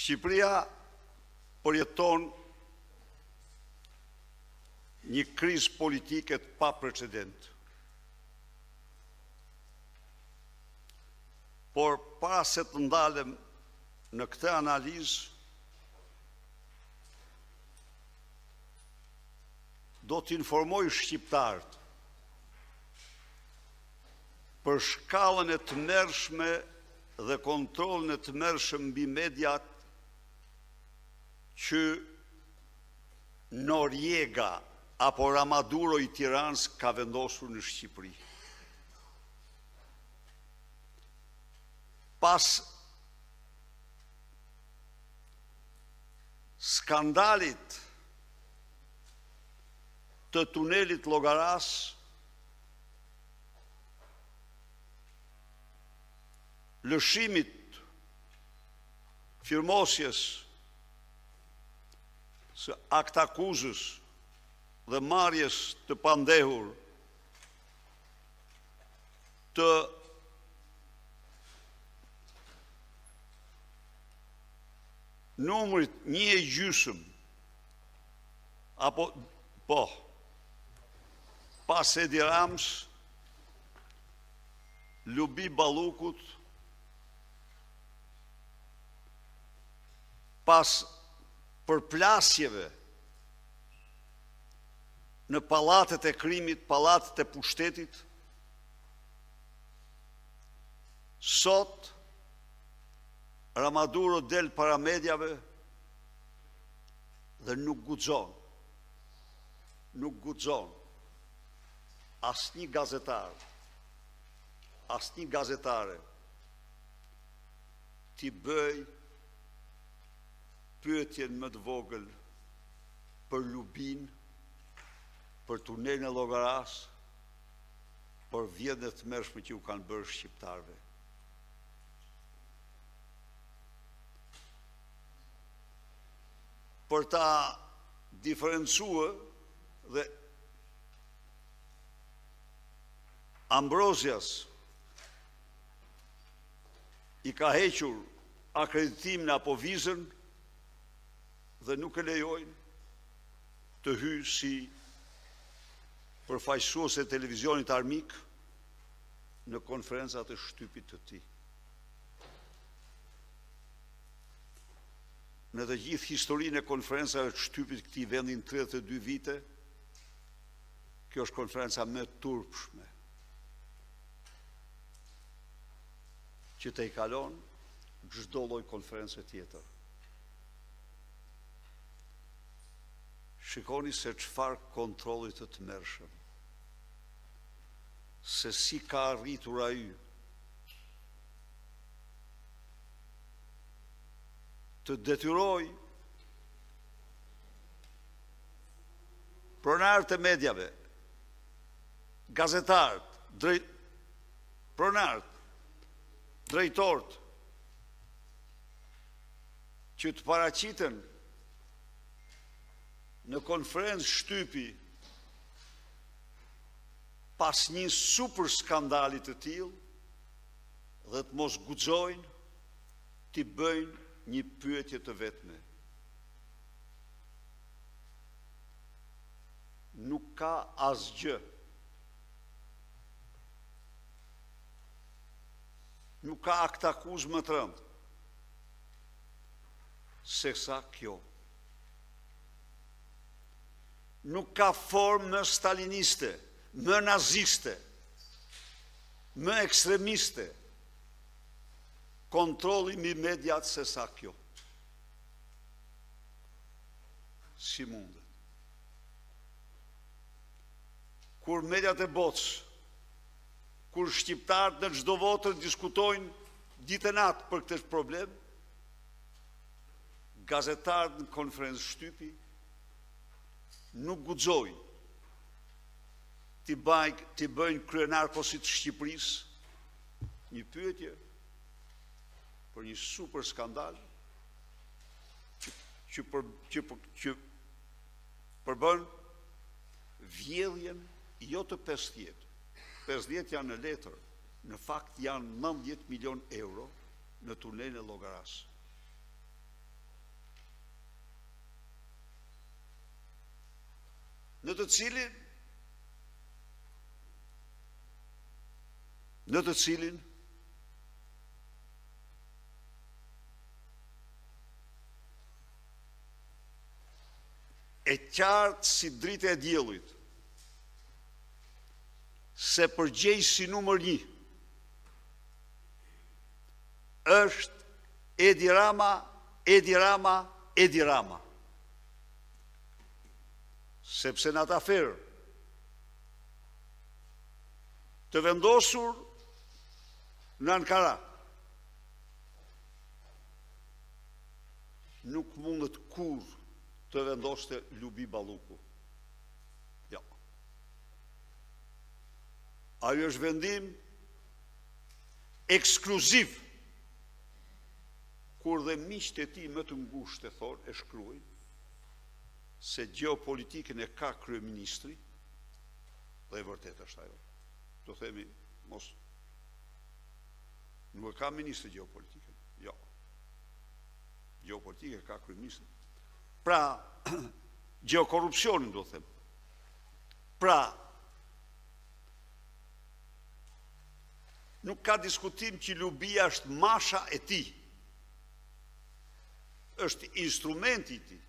Shqipëria përjeton një krizë politike të paprecedent. Por para se të ndalem në këtë analizë, do të informoj shqiptarët për shkallën e tmerrshme dhe kontrollin e tmerrshëm mbi mediat që Noriega apo Ramaduro i Tiranës ka vendosur në Shqipëri. Pas skandalit të tunelit Llogaras, lëshimit firmosjes së aktakuzës dhe marrjes të pandehur të numrit 1,5 apo pas Edi Rams, Lubi Ballukut, pas përplasjeve në pallatet e krimit, pallatet e pushtetit, sot Ramaduro del para mediave dhe nuk guxon asnjë gazetar, asnjë gazetare t'i bëj pyetjen më të vogël për Lubin, për tunelin e Llogaras, për vjedhjet të tmerrshme që u kanë bërë shqiptarëve. Për ta diferencuar dhe Ambrosias i ka hequr akreditimin apo vizën dhe nuk e lejojnë të hyjë si përfaqësues e televizionit armik në konferencat e shtypit të tij. Në të gjithë historinë e konferencave të shtypit këtij vendi në 32 vite, kjo është konferenca më e turpshme që të i kalon çdo lloj konference tjetër. Shikoni se çfarë kontrolli të tmerrshëm, se si ka arritur ai të detyroj pronarët e medjave, gazetarët, pronarët, drejtorët, që të paraqiten në konferencë shtypi pas një super skandalit të tillë dhe të mos guxojnë t'i bëjnë një pyetje të vetme. Nuk ka asgjë. Nuk ka aktakuz më të rëndë se sa kjo. Nuk ka formë më staliniste, më naziste, më ekstremiste, kontrolli mbi mediat se sa kjo. Si mundet? Kur mediat e botës, kur shqiptarët në çdo votër diskutojnë ditë e natë për këtë problem, gazetarët në konferencë shtypi nuk guxojnë t'i bëjnë kryenarkosit të Shqipërisë një pyetje për një super skandal që përbën vjedhjen jo të 50. 50 janë në letër, në fakt janë 90 milion euro në tunelin e Llogaras. të cilin e qartë si dritë e diellit se përgjegjësi numër 1 është Edi Rama, sepse në atë aferë të vendosur në Ankara nuk mundet kur të vendoste Lubi Balluku. Jo. Ajo është vendim ekskluziv kur dhe miqtë e tij më të ngushtë e thonë, e shkruajnë se geopolitikën e ka kryeministri, dhe e vërtet është ajo. Do themi, mos nuk e ka ministri geopolitikën. Jo. Geopolitikë e ka kryeministri. Pra, geokorrupsionin do them. Pra, nuk ka diskutim që Lubia është masha e tij. Është instrumenti i tij.